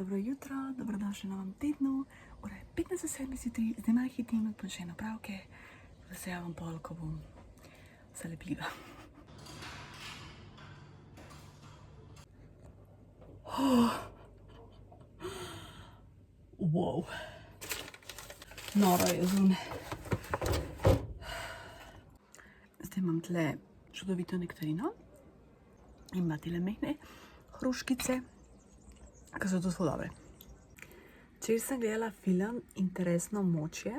Dobro jutro, dobrodošli na novem tednu. Ura je 15:07 zjutraj, zdaj malo hitim, počnem opravke, da se javim pol, ko bom zalepljiva. Wow. Noro je zunaj. Zdaj imam tle čudovito nektarino in ima tele mehne hruškice, ki so tudi zelo dobre. Včeraj sem gledala film Interesno močje,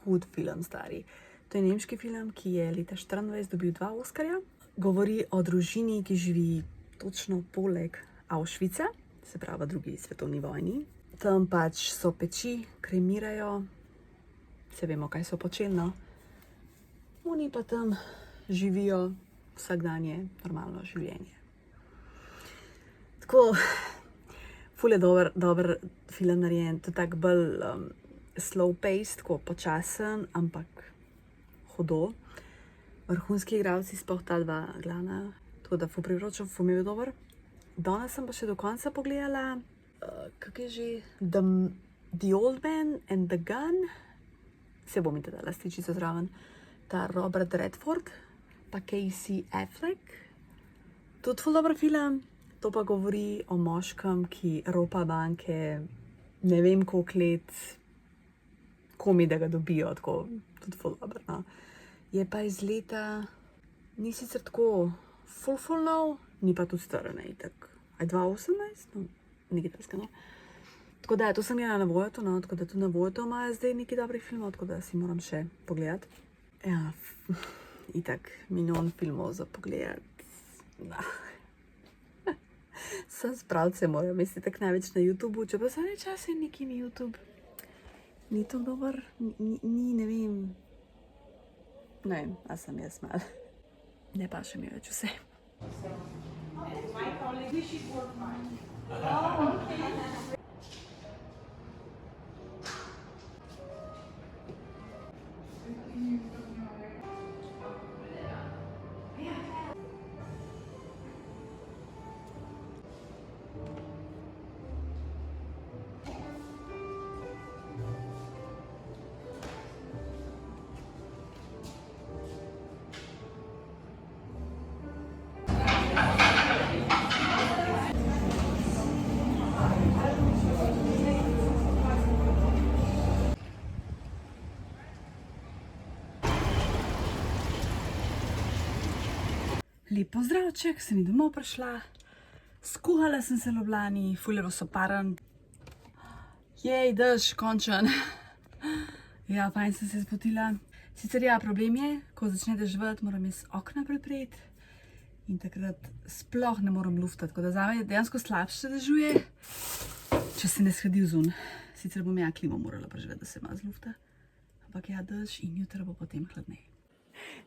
hud film stari. To je nemški film, ki je leta 2024 dobil 2 Oskarja. Govori o družini, ki živi točno poleg Auschwitza, se pravi v drugi svetovni vojni. Tam pač so peči, kremirajo, se vemo, kaj so počeli, no. Oni pa tam živijo vsakdanje normalno življenje. Tako, ful je dober film narejen, to je tak bolj slow paced, tako počasen, ampak hudo. Vrhunski igralci, sploh ta dva glavna, tako da ful priporočam, ful mi je dober. Danes sem pa še do konca pogledala, kako je že, The Old Man and the Gun, se bom te dala sličico zraven, ta Robert Redford, pa Casey Affleck, tudi ful dober film. To pa govori o moškem, ki ropa banke, ne vem koliko let, komi da ga dobijo, tako tudi ful dober, no. Je pa iz leta, ni sicer tako ful nov, ni pa tudi star, ne, itak. A je 2018? No, nekaj takega, no. Tako da, to sem gledala na Voyotu, no, tako da tudi na Voyotu imajo zdaj nekaj dobrih filmov, tako da si moram še pogledati. Ja, itak, milijon filmov za pogledati. Sem spravce moram, mislim, tako največ na YouTubeu, če pa se čas je nekaj na YouTube. Ni to dober, ni, ne vem. Ne vem, a sem jaz malo. Ne pa še mi več vse. Lep pozdravček, sem domov prišla, skuhala sem se v Ljubljani, ful je bilo soparen. Jej, dež, končen. Ja, fajn sem se spotila. Sicer ja, problem je, ko začne deževati, moram jaz okna prepreti in takrat sploh ne moram luftati, tako da zame dejansko slabše dežuje, če se ne shadi vzun. Sicer bom ja klimo morala preživeti, da se malo zlufta, ampak ja, dež in jutra bo potem hladnej.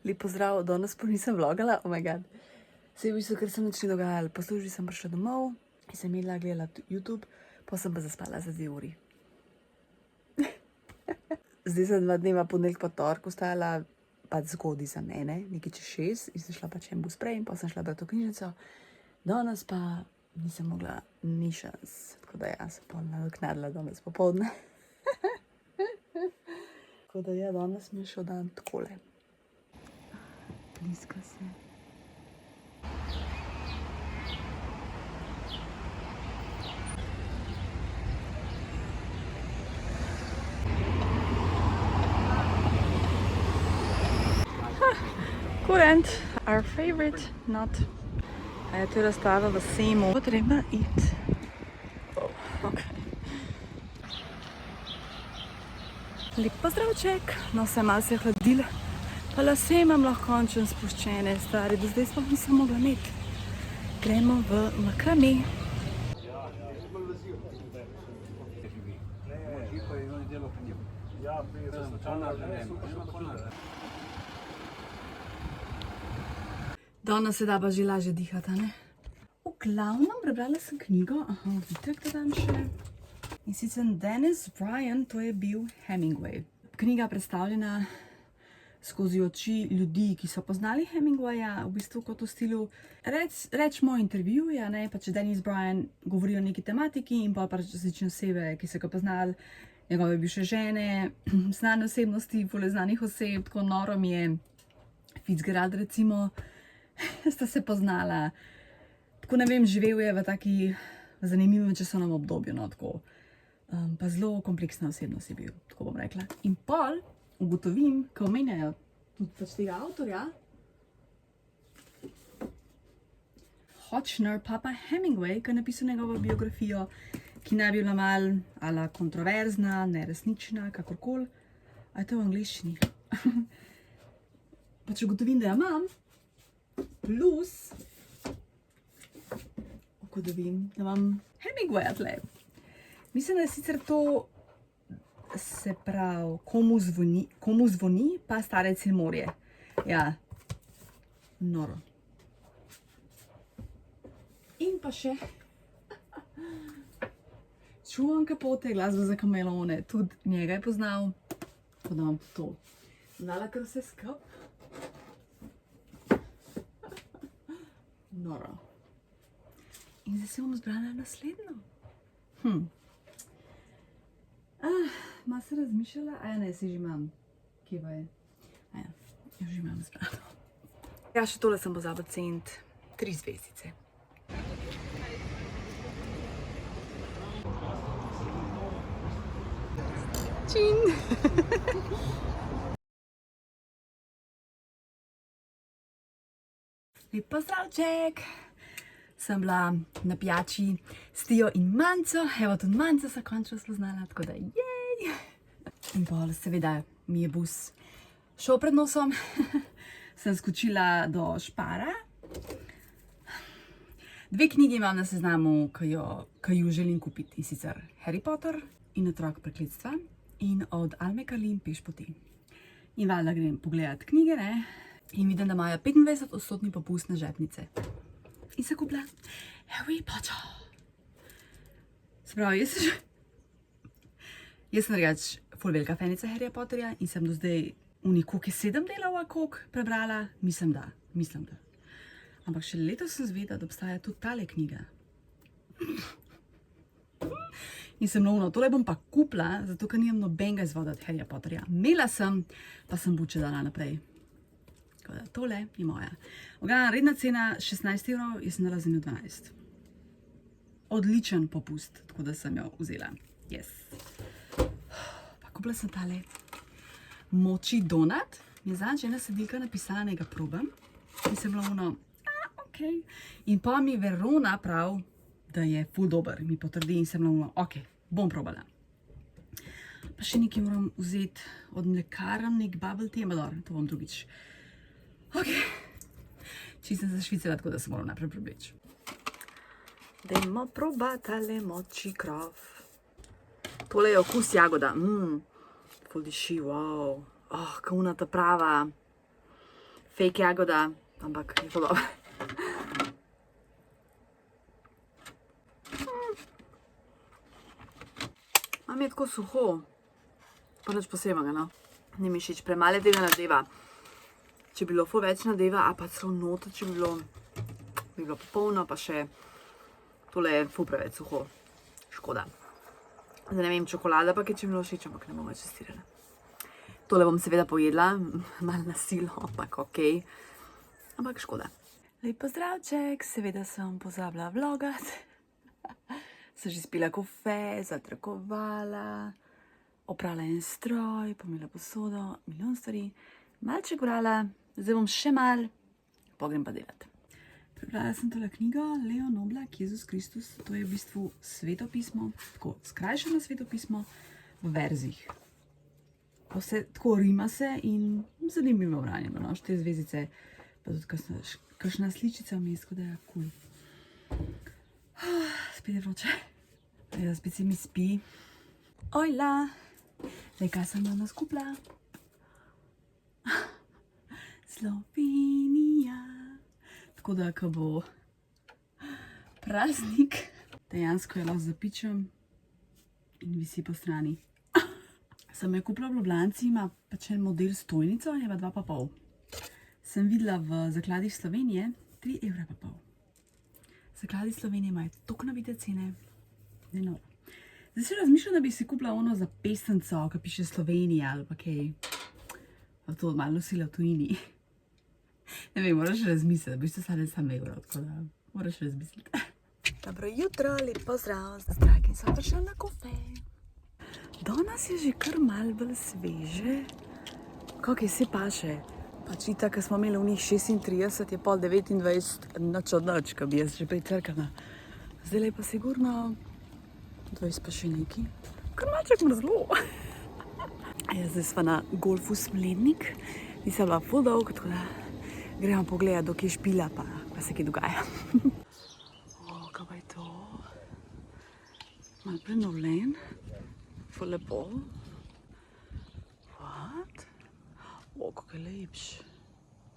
Lep pozdrav, danes pa nisem vlogala, oh my god. Saj v bistvu, ker sem nič ni dogajala, po službi sem prišla domov in sem imela gledala YouTube, pa sem pa zaspala za 2 uri. Zdaj sem 2 dneva ponedeljek pa torek vstajala, pač zgodaj za mene, nekaj čez 6 in sem šla pač en bus prej in pa sem šla brati v knjižnico. Danes pa nisem mogla ni šans, tako da ja, sem pa nadoknadila danes popoldne. Tako da ja, danes mi je šel dan takole. Bliska se. Kurent, our favorite, not. A je to razstava v Sejmu. Treba iti. Oh, ok. Lep pozdravček, no se malo se je hladilo. Pa lase imam lahko končno spuščene, stari, do zdaj sploh nisem mogla imeti. Gremo v makrame. Danes se da pa že lažje dihati, ne? V glavnem prebrala sem knjigo, vitek da dam še. In sicer Dennis Bryan, to je bil Hemingway. Knjiga predstavljena skozi oči ljudi, ki so poznali Hemingwaya, v bistvu kot v stilu, rečemo intervjuje, ne, pač Dennis Bryan govori o neki tematiki in pa pač različne osebe, ki so ga poznali, njegove bivše žene, znane osebnosti, znanih oseb, tako noro mi je. Fitzgerald recimo, sta se poznala, tako ne vem, živel je v taki zanimivem časovnem obdobju, no, tako. Pa zelo kompleksna osebnost je bil, tako bom rekla. In pol ugotovim, ko omenjajo tudi pač tega avtorja, Hočner, Papa Hemingway, ki je napisal njegovo biografijo, ki naj bi bila malo ala kontroverzna, neresnična, kakorkoli. A je to v angleščini? Pač ugotovim, da jo imam, plus ugotovim, da imam Hemingwaya tle. Mislim, da je sicer to, se pravi, komu zvoni, pa starec in morje. Ja, noro. In pa še Truman Capote, glasba za kameleone, tudi njega je poznal, tako da imam to. Znala kar vse skup. Noro. In zdaj se bom zbrala naslednjo. Ma se razmišljala? Aja, ne, si že imam. Kje pa je? Aja, jo že imam zbrano. Ja, še tole sem pozabila ceniti. 3 zvezdice. Čin! Lep pozdravček! Sem bila na pijači s Tijo in Manco, evo tudi Manco sem končno spoznala, tako da jej! In pol seveda mi je bus šel pred nosom, sem skočila do Špara. 2 knjigi imam na seznamu, ki ju želim kupiti, in sicer Harry Potter in Otrok prekletstva in od Alme Karlin Pešpoti. In valjda grem pogledat knjige, ne? In vidim, da imajo 25% popust na žepnice. In sem kupila Harry Potter. Se pravi, jaz sem reč ful velika fanica Harryja Potterja in sem do zdaj koliko je 7 delov koliko prebrala, mislim da. Ampak še letos sem zvedela, da obstaja tudi tale knjiga. In sem lovno, tole bom pa kupila, zato ker nimam nobenega izvoda od Harryja Potterja. Imela sem, pa sem buče dala naprej. Tako da tole je moja. Ogledala, redna cena 16 €, jaz sem dala za njo 12. Odličen popust, tako da sem jo vzela. Yes. Pa kupila sem tale moči donut. Mi je zadnjič ena sedilka napisala, naj ga probam. In sem bila ono, ok. In pa mi Verona prav, da je ful dober, mi potrdi in sem bila ono, ok, bom probala. Pa še nekaj moram vzeti od mlekarn, nek bubble tea, ampak to bom drugič. Ok, čisto sem se švicala, tako da se moram najprej pribleči. Dajmo probati tale moči krov. Tole je okus jagoda, ful diši, wow. Oh, ka ona ta prava fake jagoda, ampak je to dobro. Mam je tako suho, pa nič posebnega, no. Ni mi všeč, premalo tega nadeva. Če bi bilo ful več nadeva, a pa celo noter, če bi bilo popolno, pa še tole je ful preveč suho. Škoda. Zdaj ne vem, čokolada pa, če bi bilo všeč, ampak ne bom več testirala. Tole bom seveda pojedla, malo na silo, ampak okej. Ampak škoda. Lep pozdravček, seveda sem pozabila vlogat. Sem že spila kofe, zatrakovala, oprala en stroj, pomila posodo, milijon stvari, malček brala, zdaj bom še malo, pa grem pa delat. Prebrala sem tole knjigo Leon Oblak, Jezus Kristus, to je v bistvu svetopismo, tako skrajšano svetopismo v verzih. Tako rima se in zanimivo branjeno, no, 4 zvezdice, pa tudi kakšna sličica vmes, tako da je kul. Spet je vroče. Spet se mi spi. Ojla! Zdaj, kaj sem danes kupila? Slovenija! Tako da, ko bo praznik, dejansko jo lahko zapičem in visi po strani. Sem jo kupila v Ljubljanci, ima pač en model stojnico, je pa 2,5. Sem videla v zakladih Slovenije 3,5 evra. Zakladi Slovenije imajo toliko nabite cene, ne noro. Zdaj se razmišljam, da bi si kupila ono za pestenco, ki piše Slovenija ali pa kaj. Pa to malo nosila v tujini. Ne vem, moraš razmisliti, da bi se stane sam evro, tako da moraš razmisliti. Dobro jutro, lep pozdrav, zdragi sem prišla na kafe. Danes je že kar malo bolj sveže. Kako je se paše? Pač itak, ko smo imeli v njih 36, je pol 29, nič od nič, ko bi jaz že pricrkana. Zdaj je pa sigurno 20 pa še neki. Kar malček mrzlo. Zdaj sva na golfu Smlednik. Nisem bila ful dolg, tako da gremo pogledati, do kje špila, pa se kaj dogaja. Kaj pa je to? Malo prenovljen. Ful lepo. What? Kako je lepš.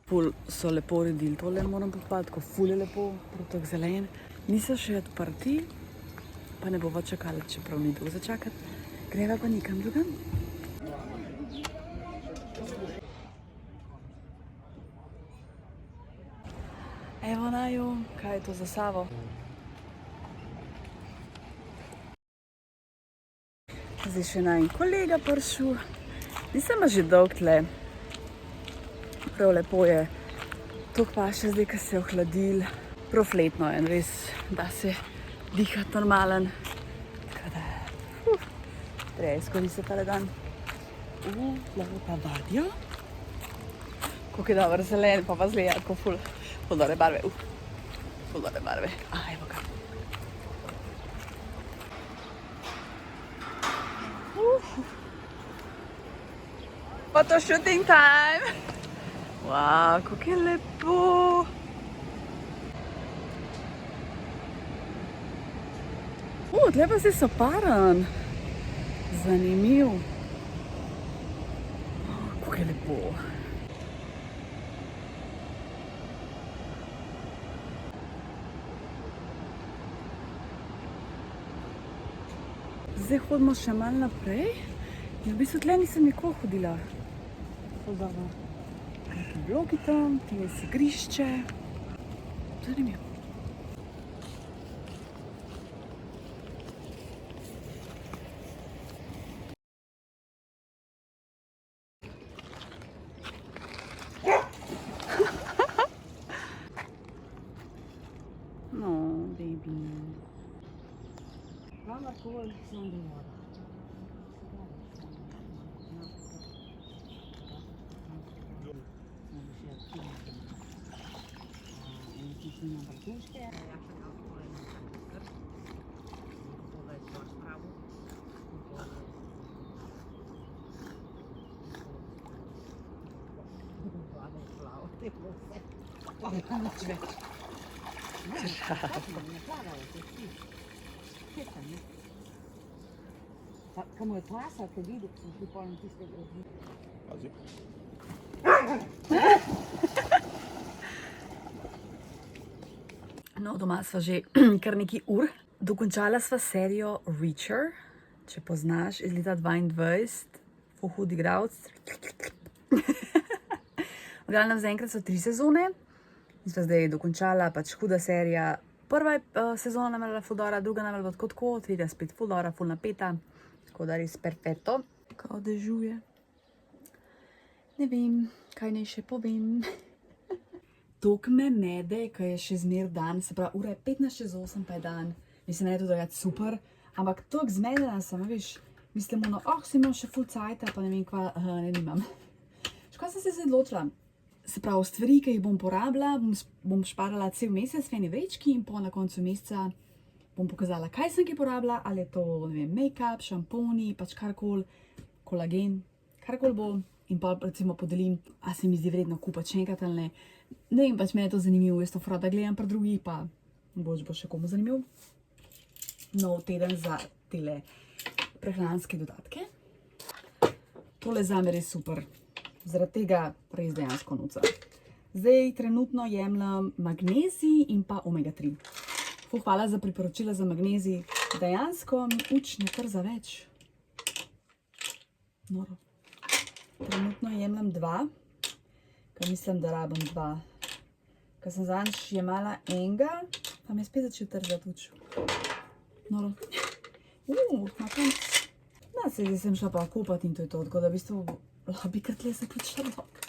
Ful so lepo uredili, tole moram pohvaliti, ko ful je lepo, protok zelen. Niso še odprti, pa ne bova čakali, čeprav ni dolgo začakati. Greva pa nekam drugam. Evo naju, kaj je to za Savo? Zdaj še najin kolega prišel. Nisem pa že dolg tle. Prav lepo je. To pa še zdaj, ko se je ohladil. Prav fletno je, res, da se dihati normalen. Tako da, treba izkoristiti tale dan. Lahko pa vadijo. Koliko je dober zelen, pa zgleda, ko ful dobre barve. Ful dobre barve. Evo ga. Photoshooting time! Wow, kako je lepo! Tle pa si soparen. Zanimiv. Kako je lepo. Zdaj hodimo še malo naprej. In v bistvu tle nisem nikoli hodila. Neki bloki tam, tine si igrišče. Zanimivo. No, baby. Mama cool, something more. Como je klasa, ko vidi, ko sem pripolnil tistega odvija. Pazi. No, doma sva že kar nekaj ur. Dokončala sva serijo Reacher, če poznaš, iz leta 22. Ful hud igralec. V glavnem zaenkrat so 3 sezone. In sva zdaj dokončala, pač huda serija. Prva sezona nam je bila ful dobra, druga nam je bila tako, tretja spet ful dobra, ful napeta. Tako da res perfetto. Kao dežuje. Ne vem, kaj naj še povem. Tok me mede, ko je še zmer dan, se pravi, ura je 15:08 pa je dan. Mislim, da je to dojati super, ampak tok zmedena sem, veš, mislim, si imam še ful cajta, pa ne vem kva, ne nimam. Škoda sem se zdaj odločila. Se pravi, stvari, ki jih bom porabila, bom šparala cel mesec v eni vrečki in po na koncu meseca bom pokazala, kaj sem ki porabila, ali je to, ne vem, make-up, šamponi, pač karkoli, kolagen, karkoli bo. In pa recimo podelim, a se mi zdi vredno kupiti še enkrat ali ne. Ne vem, pač meni je to zanimivo, jaz to rada gledam pri drugih, pa bo še komu zanimiv. Nov teden za tele prehranske dodatke. Tole zame res super. Zaradi tega res dejansko nuca. Zdaj trenutno jemljem magnezij in pa omega 3. Hvala za priporočila za magnezij. Dejansko mi učne kar za več. Noro. Trenutno jemljem 2, ker mislim, da rabim 2. Ker sem zadnjič jemala enega, pa mi je spet začel trzati uč. Noro. Na konc. No, zdaj sem šla pa kupati in to je to, tako da v bistvu lahko bi kar tle zaključila vlog.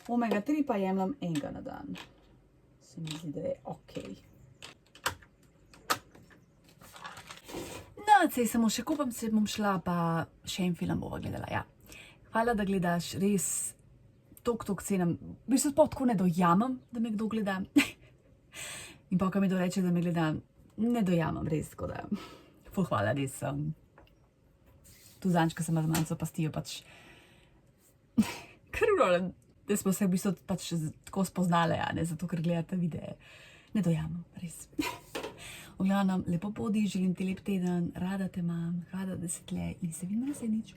Omega 3 pa jemljem enega na dan. Se mi zdi, da je okej. No, sej samo še kupam, se bom šla, pa še en film bova gledala, ja. Hvala, da gledaš, res tok cenim. V bistvu sploh tako ne dojamem, da me kdo gleda. In pa, ko mi kdo reče, da me gleda, ne dojamem, res, tako da, ful hvala, res. Tu zadnjič, ko sem z manjco pastijo, pač, ker vrolim, da smo se v bistvu pač tako spoznale, a ne, zato, ker gledate videe. Ne dojamem, res. V glavnem, lepo bodi, želim ti lep teden, rada te imam, rada da si tle in se vidimo naslednjič.